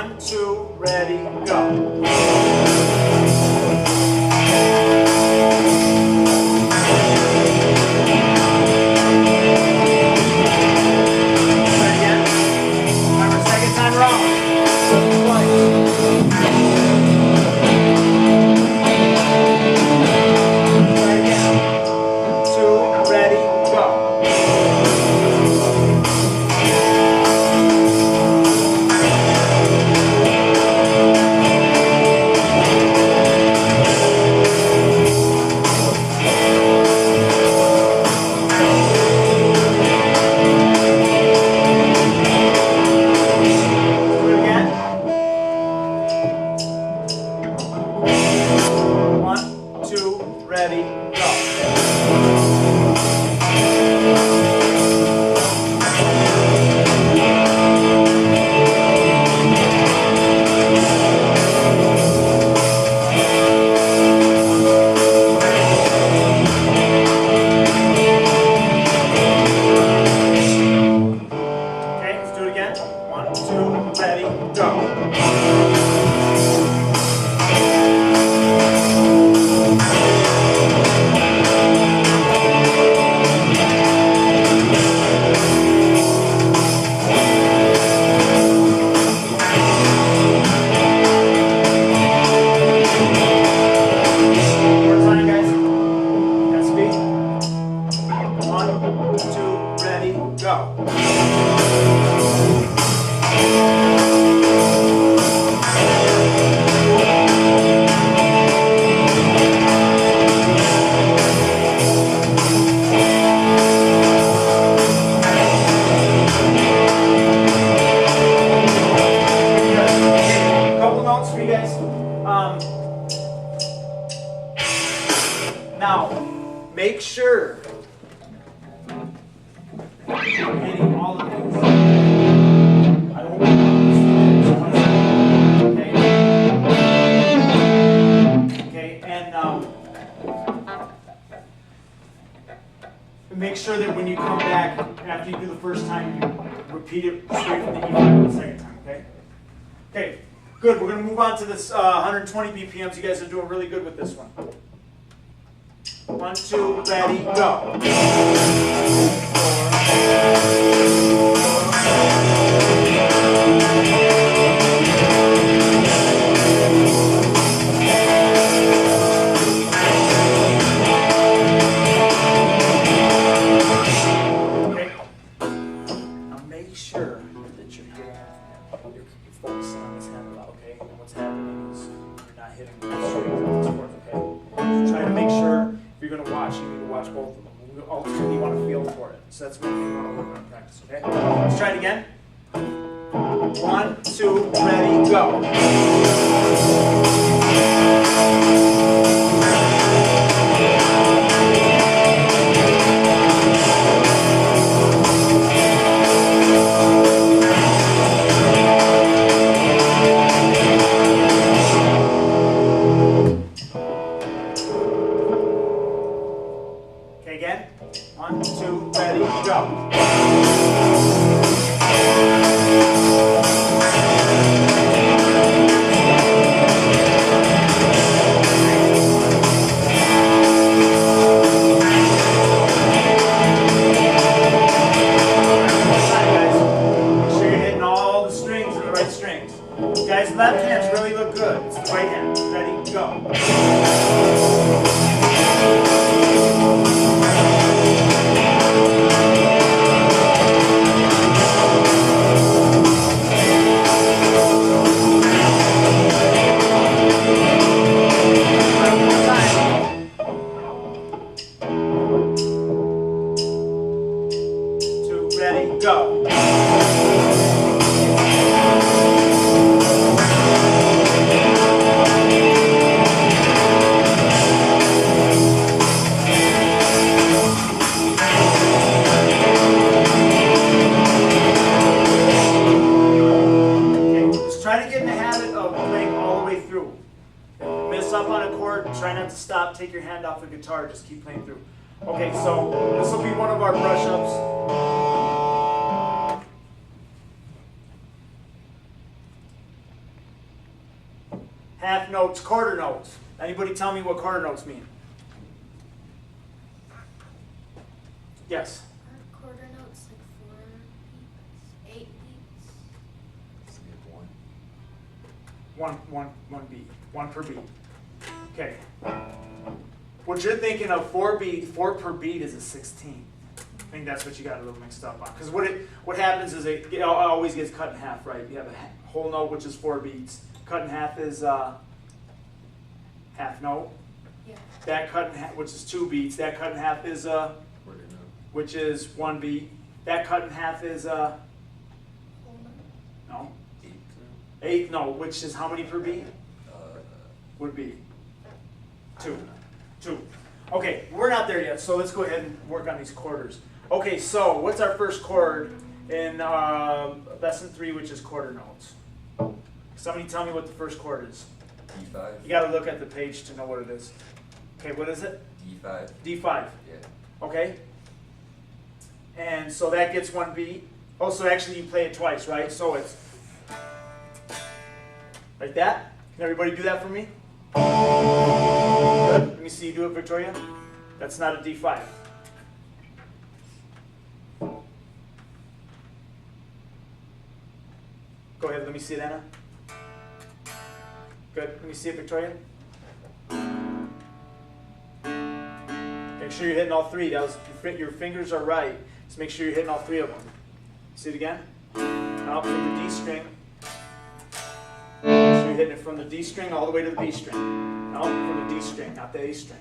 1, 2, ready, go. Now, make sure you're hitting all of these. I don't want to okay, and make sure that when you come back after you do the first time, you repeat it straight from the E5 the second time, okay? Okay, good. We're going to move on to this 120 BPMs. You guys are doing really good with this one. 1, 2, ready, go. Okay. Now make sure that you're focusing on this hand a lot, okay? And what's happening is you're not hitting the strings of these chords, okay? So try to make sure. If you're going to watch, you need to watch both of them. We ultimately want to feel for it. So that's one thing we want to work on practice, okay? Let's try it again. 1, 2, ready, go. Again, 1, 2, ready, go. Guys, left hands really look good. It's the right hand. Ready, go. Ready, go. Up on a chord, try not to stop, take your hand off the guitar, just keep playing through. Okay, so this will be one of our brush ups. half notes, quarter notes. Anybody tell me what quarter notes mean? Yes. Aren't quarter notes like 4 beats? 8 beats? One beat. One per beat. Okay. What you're thinking of 4 per beat is a 16. I think that's what you got a little mixed up on. Because what happens is it always gets cut in half, right? You have a whole note, which is 4 beats. Cut in half is half note. Yeah. That cut in half, which is 2 beats. That cut in half is which is 1 beat. That cut in half is Whole note? no. 8 note, which is how many per beat? Would be 2. 2. Okay, we're not there yet, so let's go ahead and work on these quarters. Okay, so what's our first chord in lesson 3, which is quarter notes? Somebody tell me what the first chord is. D5. You got to look at the page to know what it is. Okay, what is it? D5. D5. Yeah. Okay. And so that gets 1 beat. Oh, so actually you play it twice, right? So it's like that. Can everybody do that for me? Good. Let me see you do it, Victoria. That's not a D5. Go ahead, let me see it, Anna. Good. Let me see it, Victoria. Make sure you're hitting all 3. That was, your fingers are right. Just make sure you're hitting all 3 of them. See it again? Now from the D string. So you're hitting it from the D string all the way to the B string. No, from the D string, not the A string.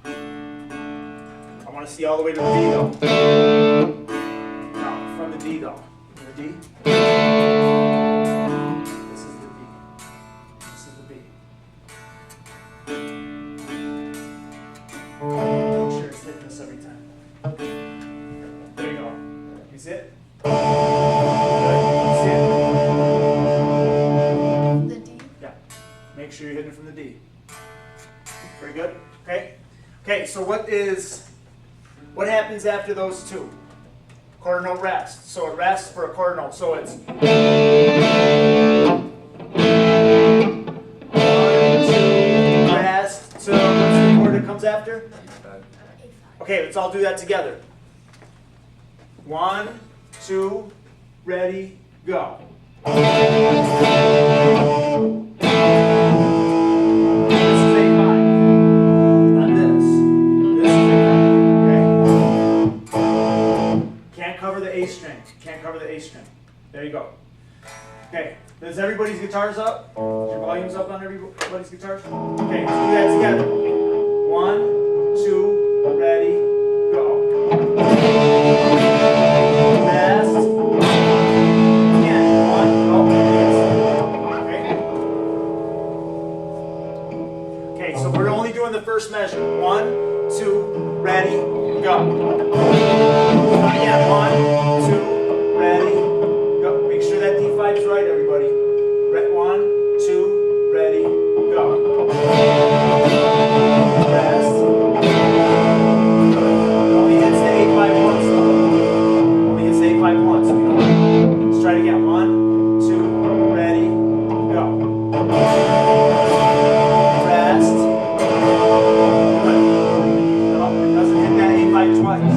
I want to see all the way to the D though. No, from the D though. From the D. This is the B. This is the B. Make sure it's hitting this every time. There you go. You see it? Make sure you're hitting it from the D. Very good. Okay. Okay. So what happens after those 2? Quarter note rest. So it rests for a quarter note. So it's 1, 2, rest. So what's the chord that comes after? D5. Okay. Let's all do that together. 1, 2, ready, go. There you go. Okay, is everybody's guitars up? Is your volumes up on everybody's guitars? Okay, let's do that together. 1, 2, ready, go. Rest. Again, 1, go. Okay. Okay, so we're only doing the first measure. 1, 2, ready, go. Again, 1, 2, ready, go. Make sure that D5 is right, everybody. 1, 2, ready, go. Rest. Only hits the 8-5 once, though. Only hits the 8-5 once. Let's try it again. 1, 2, ready, go. Rest. No, it doesn't hit that 8-5 twice.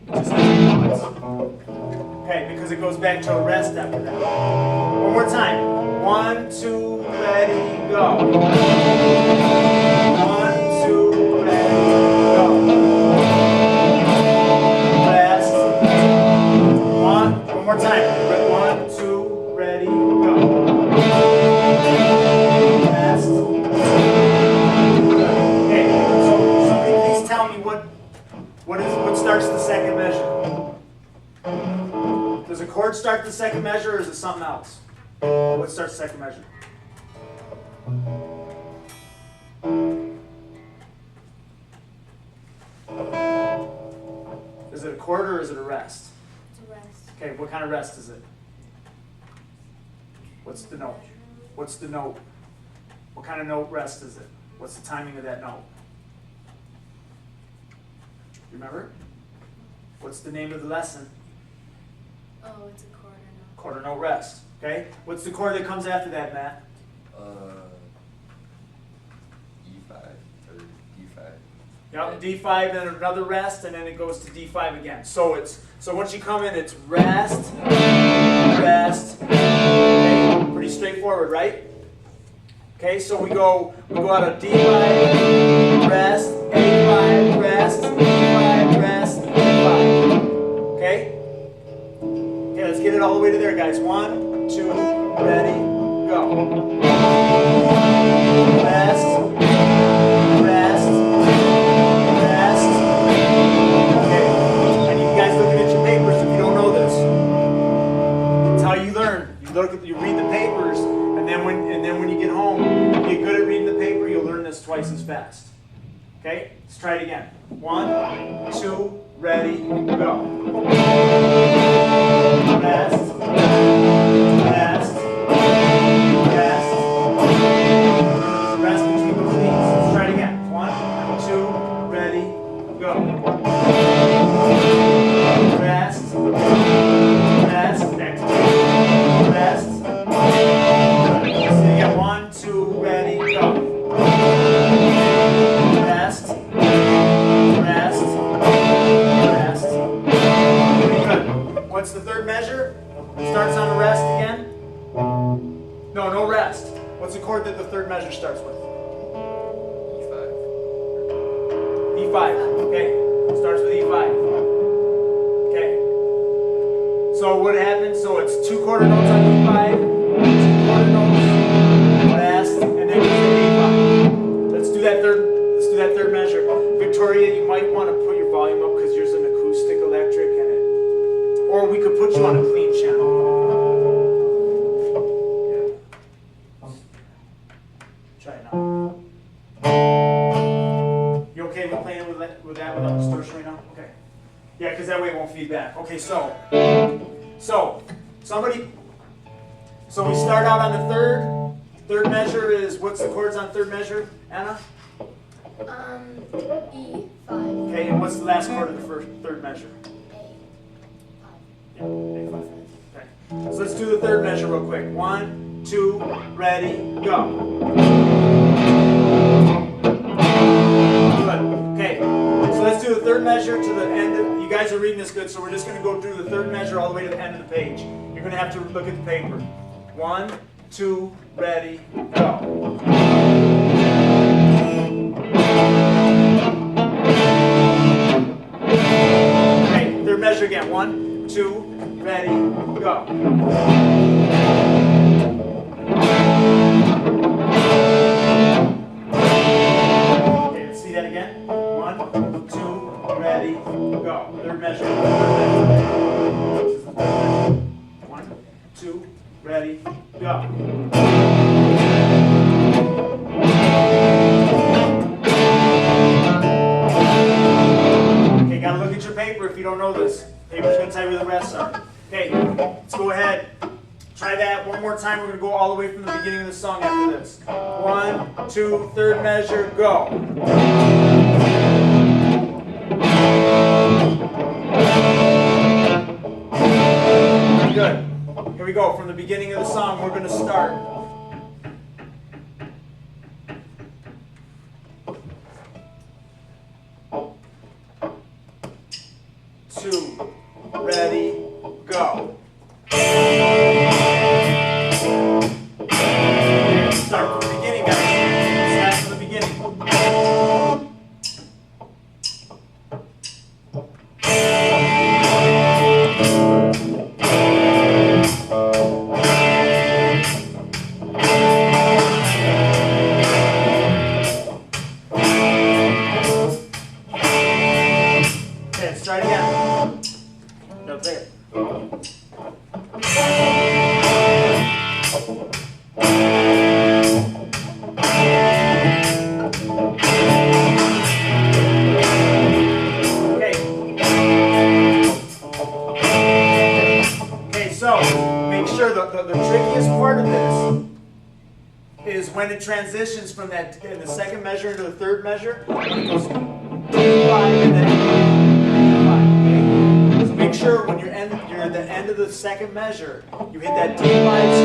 It just hits it once. Okay, because it goes back to a rest after that. One more time. 1, 2, ready, go. 1, 2, ready, go. Rest. One more time. 1, 2, ready, go. Rest. Okay, so somebody please tell me what starts the second measure. Does a chord start the second measure, or is it something else? What starts the second measure? Is it a chord or is it a rest? It's a rest. Okay, what kind of rest is it? What's the note? What's the note? What kind of note rest is it? What's the timing of that note? Remember? What's the name of the lesson? Oh, it's a quarter note. Quarter note rest. Okay? What's the chord that comes after that, Matt? E5 or D5. Yep, D5, then another rest, and then it goes to D5 again. So once you come in, it's rest, rest. Okay? Pretty straightforward, right? Okay, so we go out of D5, rest, A5, rest, D5, rest, D5. Okay? Okay, let's get it all the way to there, guys. 1, 2, ready, go. Rest, rest, rest. Okay, I need you guys looking at your papers if you don't know this. It's how you learn. You read the papers, and then when you get home, you get good at reading the paper, you'll learn this twice as fast. Okay? Let's try it again. 1, 2, ready, go. Rest, rest, rest. Rest between those knees. Let's try it again. 1, 2, ready, go. Rest, rest, back to rest. So you get 1, 2, ready, go. Rest, rest, rest. Very good. What's the third measure? Starts on the rest again? No rest. What's the chord that the third measure starts with? E5. E5. Okay. Starts with E5. Okay. So what happens? So it's 2 quarter notes on E5, 2 quarter notes, rest, and then you hit A5. Let's do that third measure. Victoria, you might want to put your volume up because yours is an acoustic electric, or we could put you on a clean channel. Try it now. You okay with playing with that without distortion right now? Okay. Yeah, because that way it won't feed back. Okay, so we start out on the third. Third measure is, what's the chords on third measure, Anna? E5. Okay, and what's the last chord of the third measure? A5. Yeah, A5. Okay. So let's do the third measure real quick. 1, 2, ready, go. Good. Okay. So let's do the third measure to the end. You guys are reading this good, so we're just going to go through the third measure all the way to the end of the page. You're going to have to look at the paper. 1, 2, ready, go. Okay, third measure again. 1, 2, ready, go. Okay, let's see that again. 1, 2, ready, go. Third measure. This is the third measure. 1, 2, ready, go. Okay, gotta look at your paper if you don't know this. Paper's gonna tell you where the rests are. Okay, let's go ahead. Try that one more time. We're gonna go all the way from the beginning of the song after this. 1, 2, third measure, go. Good. Here we go. From the beginning of the song, we're gonna start. Two, ready, go. Start from the beginning, guys. Start from the beginning. Okay, let's try it again. No, play it. Okay, so make sure the trickiest part of this is when it transitions from that in the second measure into the third measure. When it goes 2, 5, and then 5. Okay? So make sure when you're you're at the end of the second measure, you hit that D5